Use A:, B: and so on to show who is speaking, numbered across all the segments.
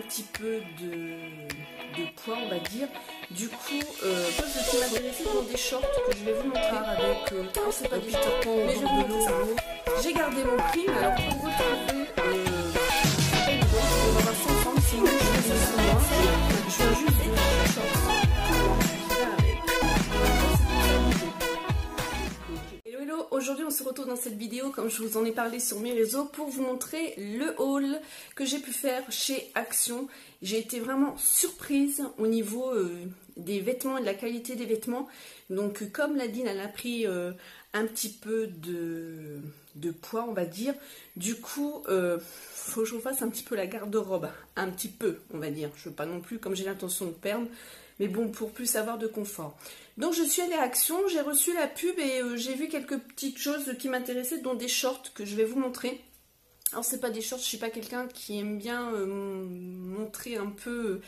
A: petit peu de poids, on va dire. Du coup, moi je suis intéressée dans des shorts que je vais vous montrer avec c'est pas Peter Pan au bord de l'eau. J'ai gardé mon prix, mais alors pour retrouver, c'est pas évident, on va voir ça ensemble, sinon je les ai sur moi. Je viens juste de shorts. Hello, aujourd'hui on se retrouve dans cette vidéo comme je vous en ai parlé sur mes réseaux pour vous montrer le haul que j'ai pu faire chez Action. J'ai été vraiment surprise au niveau des vêtements et de la qualité des vêtements. Donc comme Nadine elle a pris un petit peu de poids on va dire, du coup faut que je refasse un petit peu la garde-robe, un petit peu on va dire, je veux pas non plus comme j'ai l'intention de perdre. Mais bon, pour plus avoir de confort. Donc je suis allée à Action, j'ai reçu la pub et j'ai vu quelques petites choses qui m'intéressaient, dont des shorts que je vais vous montrer. Alors c'est pas des shorts, je suis pas quelqu'un qui aime bien montrer un peu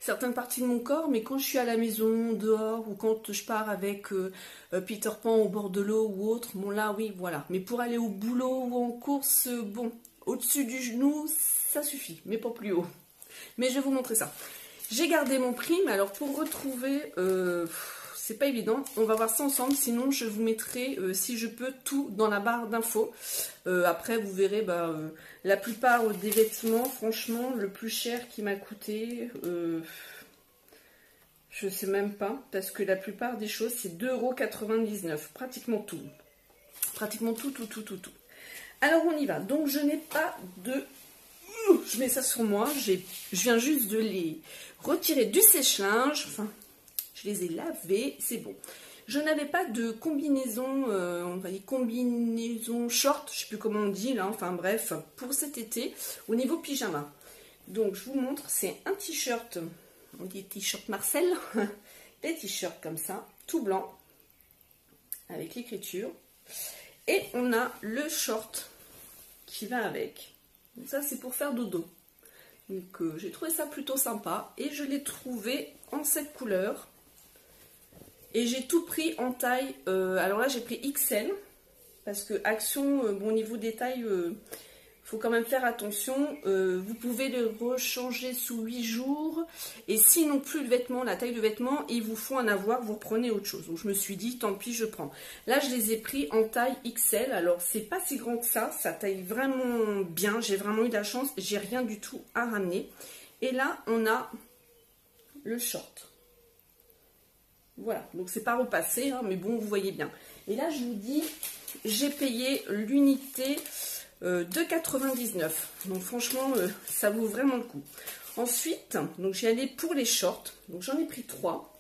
A: certaines parties de mon corps, mais quand je suis à la maison, dehors, ou quand je pars avec Peter Pan au bord de l'eau ou autre, bon là oui, voilà. Mais pour aller au boulot ou en course, bon, au-dessus du genou, ça suffit, mais pas plus haut. Mais je vais vous montrer ça. J'ai gardé mon prix, mais alors pour retrouver, c'est pas évident. On va voir ça ensemble, sinon je vous mettrai, si je peux, tout dans la barre d'infos. Après, vous verrez, la plupart des vêtements, franchement, le plus cher qui m'a coûté, je sais même pas, parce que la plupart des choses, c'est 2,99 €, pratiquement tout. Pratiquement tout. Alors on y va. Donc je n'ai pas de... Je mets ça sur moi, je viens juste de les retirer du sèche-linge, enfin, je les ai lavés, c'est bon. Je n'avais pas de combinaison, on va dire combinaison short, je ne sais plus comment on dit là, enfin bref, pour cet été, au niveau pyjama. Donc je vous montre, c'est un t-shirt, on dit t-shirt Marcel, des t-shirts comme ça, tout blanc, avec l'écriture. Et on a le short qui va avec. Donc ça c'est pour faire dodo. Donc j'ai trouvé ça plutôt sympa et je l'ai trouvé en cette couleur. Et j'ai tout pris en taille. Alors là j'ai pris XL parce que Action, bon, au niveau des tailles, faut quand même faire attention. Vous pouvez le rechanger sous 8 jours. Et si non plus le vêtement, la taille de vêtement, il vous faut en avoir, vous reprenez autre chose. Donc je me suis dit, tant pis, je prends. Là, je les ai pris en taille XL. Alors, c'est pas si grand que ça taille vraiment bien. J'ai vraiment eu de la chance. J'ai rien du tout à ramener. Et là, on a le short. Voilà. Donc, c'est pas repassé, hein, mais bon, vous voyez bien. Et là, je vous dis, j'ai payé l'unité... 2,99 €. Donc franchement ça vaut vraiment le coup. Ensuite donc j'y allais pour les shorts, donc j'en ai pris 3.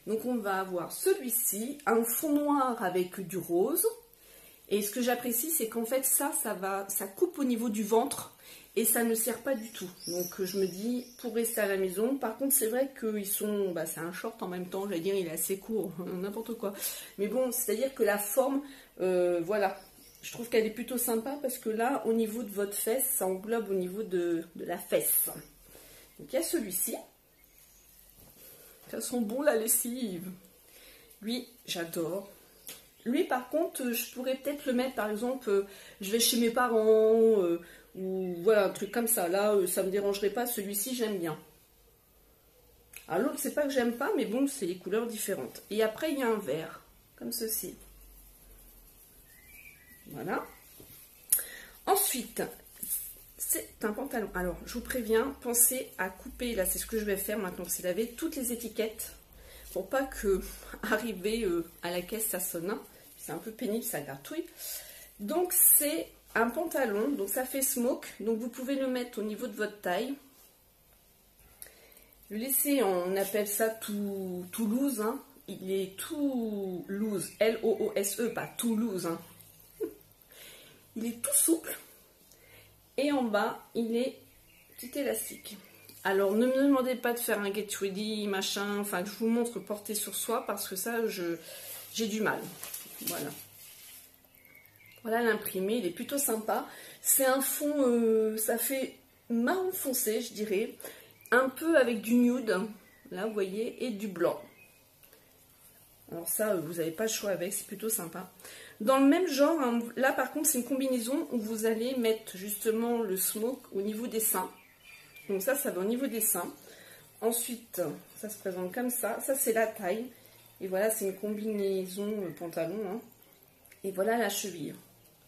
A: Donc on va avoir celui-ci, un fond noir avec du rose, et ce que j'apprécie c'est qu'en fait ça coupe au niveau du ventre et ça ne sert pas du tout. Donc je me dis pour rester à la maison. Par contre c'est vrai qu'ils sont, c'est un short en même temps, je vais dire il est assez court, n'importe quoi, mais bon, c'est à dire que la forme, voilà, je trouve qu'elle est plutôt sympa parce que là, au niveau de votre fesse, ça englobe au niveau de la fesse. Donc, il y a celui-ci. Ça sent bon la lessive. Lui, j'adore. Lui, par contre, je pourrais peut-être le mettre, par exemple, je vais chez mes parents, ou voilà, un truc comme ça. Là, ça ne me dérangerait pas. Celui-ci, j'aime bien. Alors, l'autre, c'est pas que j'aime pas, mais bon, c'est les couleurs différentes. Et après, il y a un vert, comme ceci. Voilà. Ensuite, c'est un pantalon. Alors, je vous préviens, pensez à couper, là c'est ce que je vais faire maintenant que c'est lavé, toutes les étiquettes pour pas que arriver à la caisse ça sonne. Hein. C'est un peu pénible, ça gratouille. Donc c'est un pantalon, donc ça fait smoke, donc vous pouvez le mettre au niveau de votre taille. Le laisser, on appelle ça tout loose, hein. Il est tout loose, L-O-O-S-E, pas tout loose, hein. Il est tout souple et en bas il est petit élastique. Alors ne me demandez pas de faire un get ready machin, enfin que je vous montre porter sur soi parce que ça j'ai du mal. Voilà. Voilà l'imprimé, il est plutôt sympa. C'est un fond, ça fait marron foncé je dirais, un peu avec du nude, là vous voyez, et du blanc. Alors ça, vous n'avez pas le choix avec, c'est plutôt sympa. Dans le même genre, hein, là par contre c'est une combinaison où vous allez mettre justement le smoke au niveau des seins. Donc ça va au niveau des seins. Ensuite, ça se présente comme ça. Ça, c'est la taille. Et voilà, c'est une combinaison pantalon. Hein. Et voilà la cheville.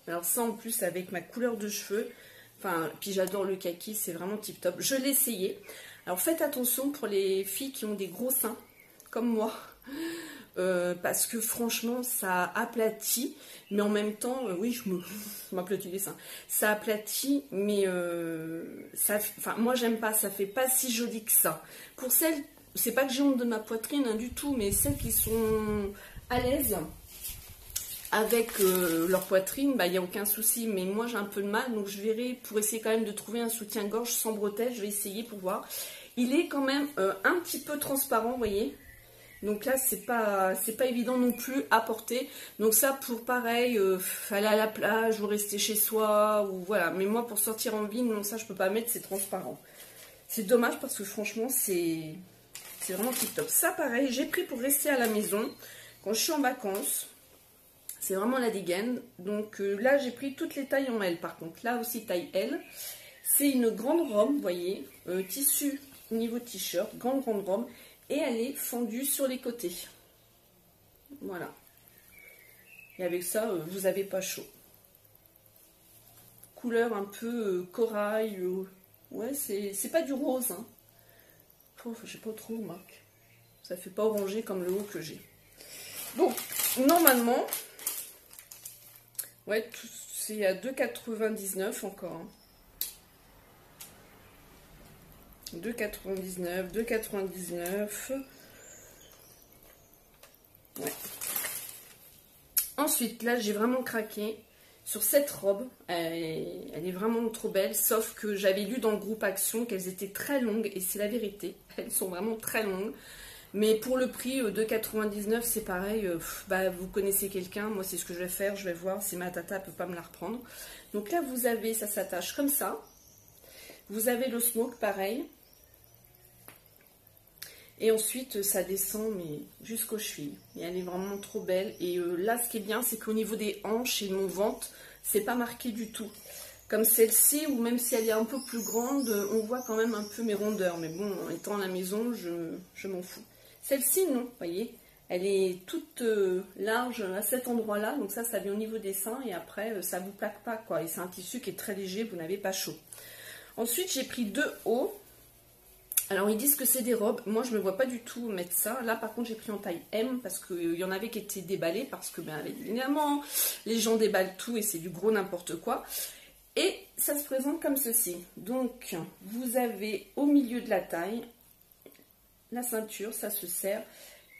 A: Alors ça, en plus, avec ma couleur de cheveux. Enfin, puis j'adore le kaki, c'est vraiment tip top. Je l'ai essayé. Alors faites attention pour les filles qui ont des gros seins, comme moi. Parce que franchement, ça aplatit. Mais en même temps, oui, je m'aplatis les seins. Ça aplatit, mais moi, j'aime pas. Ça fait pas si joli que ça. Pour celles, c'est pas que j'ai honte de ma poitrine, hein, du tout. Mais celles qui sont à l'aise avec leur poitrine, bah, il n'y a aucun souci, mais moi j'ai un peu de mal, donc je verrai pour essayer quand même de trouver un soutien-gorge sans bretelles, je vais essayer pour voir. Il est quand même un petit peu transparent, vous voyez, donc là c'est pas évident non plus à porter, donc ça pour pareil, aller à la plage ou rester chez soi, ou voilà, mais moi pour sortir en ville, non ça je peux pas mettre, c'est transparent. C'est dommage parce que franchement c'est vraiment tip top. Ça pareil, j'ai pris pour rester à la maison, quand je suis en vacances. C'est vraiment la dégaine. Donc là, j'ai pris toutes les tailles en L. Par contre, là aussi, taille L. C'est une grande robe, vous voyez. Tissu au niveau t-shirt. Grande robe. Et elle est fendue sur les côtés. Voilà. Et avec ça, vous n'avez pas chaud. Couleur un peu corail. Ouais, c'est pas du rose. Hein. Oh, je sais pas trop, Marc. Ça fait pas orangé comme le haut que j'ai. Donc, normalement... Ouais, c'est à 2,99 encore. Hein. 2,99, 2,99. Ouais. Ensuite, là, j'ai vraiment craqué sur cette robe. Elle est vraiment trop belle, sauf que j'avais lu dans le groupe Action qu'elles étaient très longues, et c'est la vérité. Elles sont vraiment très longues. Mais pour le prix de 2,99, c'est pareil, bah, vous connaissez quelqu'un, moi c'est ce que je vais faire, je vais voir si ma tata ne peut pas me la reprendre. Donc là vous avez, ça s'attache comme ça, vous avez le smoke pareil, et ensuite ça descend mais jusqu'aux chevilles, et elle est vraiment trop belle. Et là ce qui est bien, c'est qu'au niveau des hanches et de mon ventre, c'est pas marqué du tout. Comme celle-ci, ou même si elle est un peu plus grande, on voit quand même un peu mes rondeurs, mais bon, en étant à la maison, je m'en fous. Celle-ci, non, vous voyez, elle est toute large à cet endroit-là, donc ça vient au niveau des seins, et après, ça ne vous plaque pas, quoi. Et c'est un tissu qui est très léger, vous n'avez pas chaud. Ensuite, j'ai pris deux hauts. Alors, ils disent que c'est des robes. Moi, je ne me vois pas du tout mettre ça. Là, par contre, j'ai pris en taille M, parce qu'il y en avait qui étaient déballés, parce que, bien évidemment, les gens déballent tout, et c'est du gros n'importe quoi. Et ça se présente comme ceci. Donc, vous avez au milieu de la taille... La ceinture, ça se serre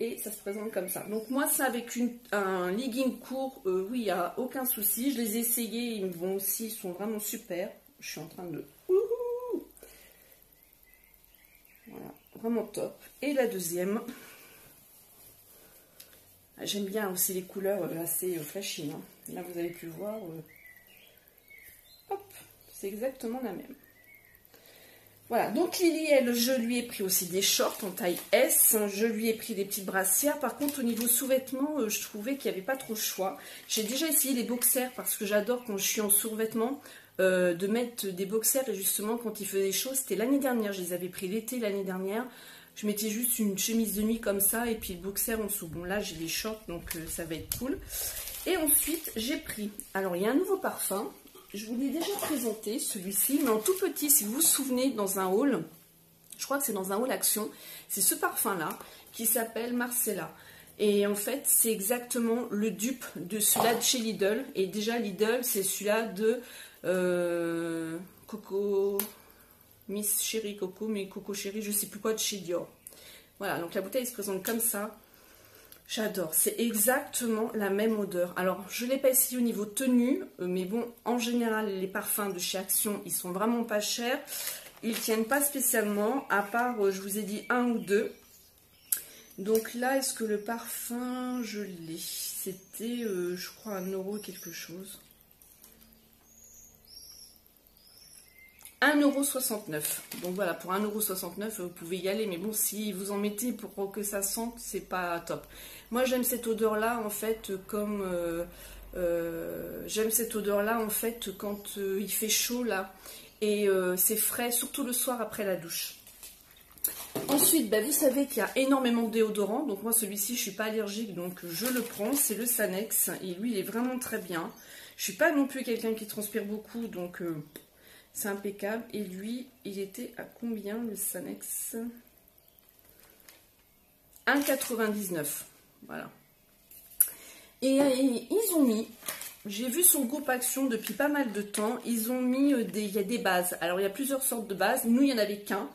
A: et ça se présente comme ça. Donc moi, ça avec un legging court, oui, il n'y a aucun souci. Je les ai essayés, ils me vont aussi, ils sont vraiment super. Je suis en train de... Voilà, vraiment top. Et la deuxième, j'aime bien aussi les couleurs assez flashy. Hein. Là, vous avez pu le voir. Hop, c'est exactement la même. Voilà, donc Lily, elle, je lui ai pris aussi des shorts en taille S, je lui ai pris des petites brassières. Par contre, au niveau sous-vêtements, je trouvais qu'il n'y avait pas trop de choix. J'ai déjà essayé les boxers parce que j'adore quand je suis en sous-vêtements de mettre des boxers. Et justement, quand il faisait chaud, c'était l'année dernière, je les avais pris l'été l'année dernière. Je mettais juste une chemise de nuit comme ça et puis le boxer en dessous. Bon, là, j'ai les shorts, donc ça va être cool. Et ensuite, j'ai pris, alors il y a un nouveau parfum. Je vous l'ai déjà présenté, celui-ci, mais en tout petit, si vous vous souvenez, dans un haul, je crois que c'est dans un haul Action, c'est ce parfum-là, qui s'appelle Marcella. Et en fait, c'est exactement le dupe de celui-là de chez Lidl. Et déjà, Lidl, c'est celui-là de Coco, Miss Chérie Coco, mais Coco Chérie, je sais plus quoi, de chez Dior. Voilà, donc la bouteille se présente comme ça. J'adore, c'est exactement la même odeur. Alors, je ne l'ai pas essayé au niveau tenue, mais bon, en général, les parfums de chez Action, ils sont vraiment pas chers. Ils tiennent pas spécialement, à part, je vous ai dit, un ou deux. Donc là, est-ce que le parfum, je l'ai? C'était, je crois, 1€ quelque chose. 1,69 €. Donc voilà, pour 1,69 €, vous pouvez y aller. Mais bon, si vous en mettez pour que ça sente, c'est pas top. Moi, j'aime cette odeur-là, en fait, comme... j'aime cette odeur-là, en fait, quand il fait chaud, là. et c'est frais, surtout le soir après la douche. Ensuite, vous savez qu'il y a énormément de déodorants. Donc moi, celui-ci, je ne suis pas allergique, donc je le prends. C'est le Sanex. Et lui, il est vraiment très bien. Je ne suis pas non plus quelqu'un qui transpire beaucoup, donc c'est impeccable. Et lui, il était à combien, le Sanex? 1,99. Voilà. Et ils ont mis... J'ai vu sur le groupe Action depuis pas mal de temps, ils ont mis il y a des bases. Alors, il y a plusieurs sortes de bases. Nous, il n'y en avait qu'un.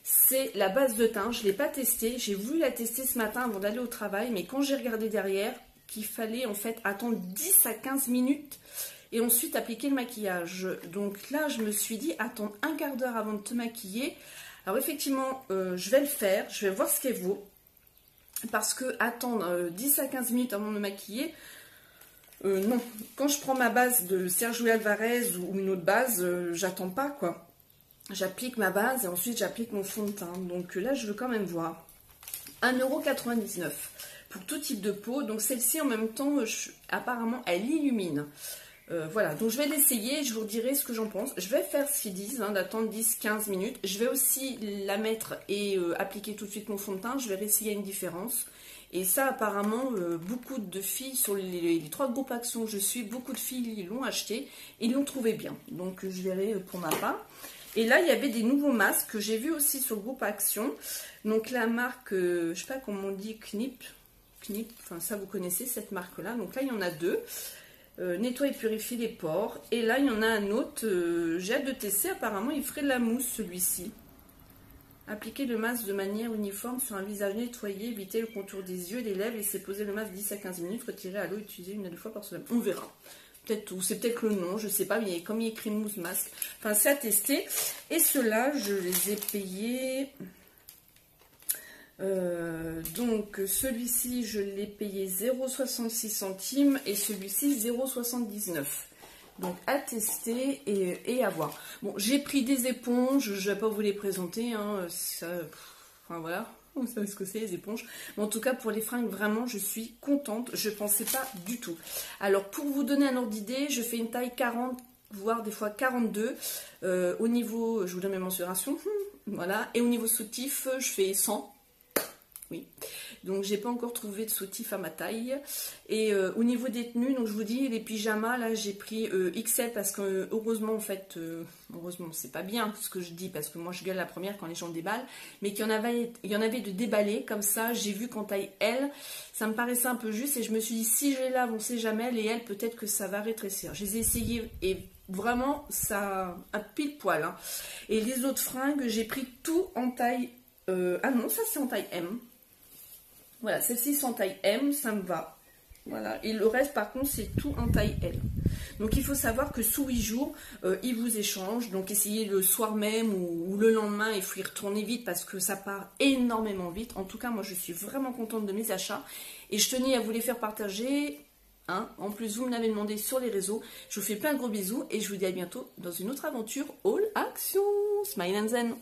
A: C'est la base de teint. Je ne l'ai pas testée. J'ai voulu la tester ce matin avant d'aller au travail. Mais quand j'ai regardé derrière, qu'il fallait en fait attendre 10 à 15 minutes et ensuite appliquer le maquillage. Donc là, je me suis dit, attends un quart d'heure avant de te maquiller. Alors effectivement, je vais le faire. Je vais voir ce qu'elle vaut. Parce que attendre 10 à 15 minutes avant de me maquiller... non, quand je prends ma base de Sergio Alvarez ou une autre base, j'attends pas quoi. J'applique ma base et ensuite j'applique mon fond de teint. Donc là, je veux quand même voir. 1,99 € pour tout type de peau. Donc celle-ci, en même temps, apparemment, elle illumine. Voilà, donc je vais l'essayer, je vous dirai ce que j'en pense. Je vais faire ce qu'ils disent, d'attendre 10-15 minutes. Je vais aussi la mettre et appliquer tout de suite mon fond de teint. Je verrai s'il y a une différence. Et ça, apparemment, beaucoup de filles, sur les 3 groupes Action que je suis, beaucoup de filles l'ont acheté et l'ont trouvé bien. Donc, je verrai pour ma part. Et là, il y avait des nouveaux masques que j'ai vus aussi sur le groupe Action. Donc, la marque, je ne sais pas comment on dit, Knip, enfin ça, vous connaissez cette marque-là. Donc là, il y en a 2. Nettoie et purifie les pores. Et là, il y en a un autre, j'ai hâte de tester. Apparemment, il ferait de la mousse, celui-ci. Appliquez le masque de manière uniforme sur un visage nettoyé, évitez le contour des yeux et des lèvres, laissez poser le masque 10 à 15 minutes, retirez à l'eau, utilisez une à 2 fois par semaine. On verra. Peut-être, ou c'est peut-être le nom, je sais pas, mais comme il y a écrit mousse masque. Enfin, c'est à tester. Et ceux-là, je les ai payés. Donc, celui-ci, je l'ai payé 0,66 centimes et celui-ci, 0,79. Donc à tester et à voir. Bon, j'ai pris des éponges, je ne vais pas vous les présenter, enfin voilà, vous savez ce que c'est les éponges. Mais en tout cas pour les fringues, vraiment je suis contente, je ne pensais pas du tout. Alors pour vous donner un ordre d'idée, je fais une taille 40, voire des fois 42. Au niveau, je vous donne mes mensurations, voilà. Et au niveau soutif, je fais 100. Oui, donc j'ai pas encore trouvé de soutif à ma taille. Et au niveau des tenues, donc je vous dis les pyjamas, là j'ai pris XL parce que heureusement en fait, heureusement c'est pas bien ce que je dis parce que moi je gueule la première quand les gens déballent, mais qu'il y en avait de déballés comme ça. J'ai vu qu'en taille L, ça me paraissait un peu juste et je me suis dit si je les lave on sait jamais, les L peut-être que ça va rétrécir. Je les ai essayés et vraiment ça a pile poil. Hein. Et les autres fringues, j'ai pris tout en taille, ah non ça c'est en taille M. Voilà, celle-ci c'est en taille M, ça me va. Voilà, et le reste par contre c'est tout en taille L. Donc il faut savoir que sous 8 jours, ils vous échangent. Donc essayez le soir même ou le lendemain, il faut y retourner vite parce que ça part énormément vite. En tout cas, moi je suis vraiment contente de mes achats. Et je tenais à vous les faire partager. Hein. En plus, vous me l'avez demandé sur les réseaux. Je vous fais plein de gros bisous et je vous dis à bientôt dans une autre aventure All Action. Smile and Zen.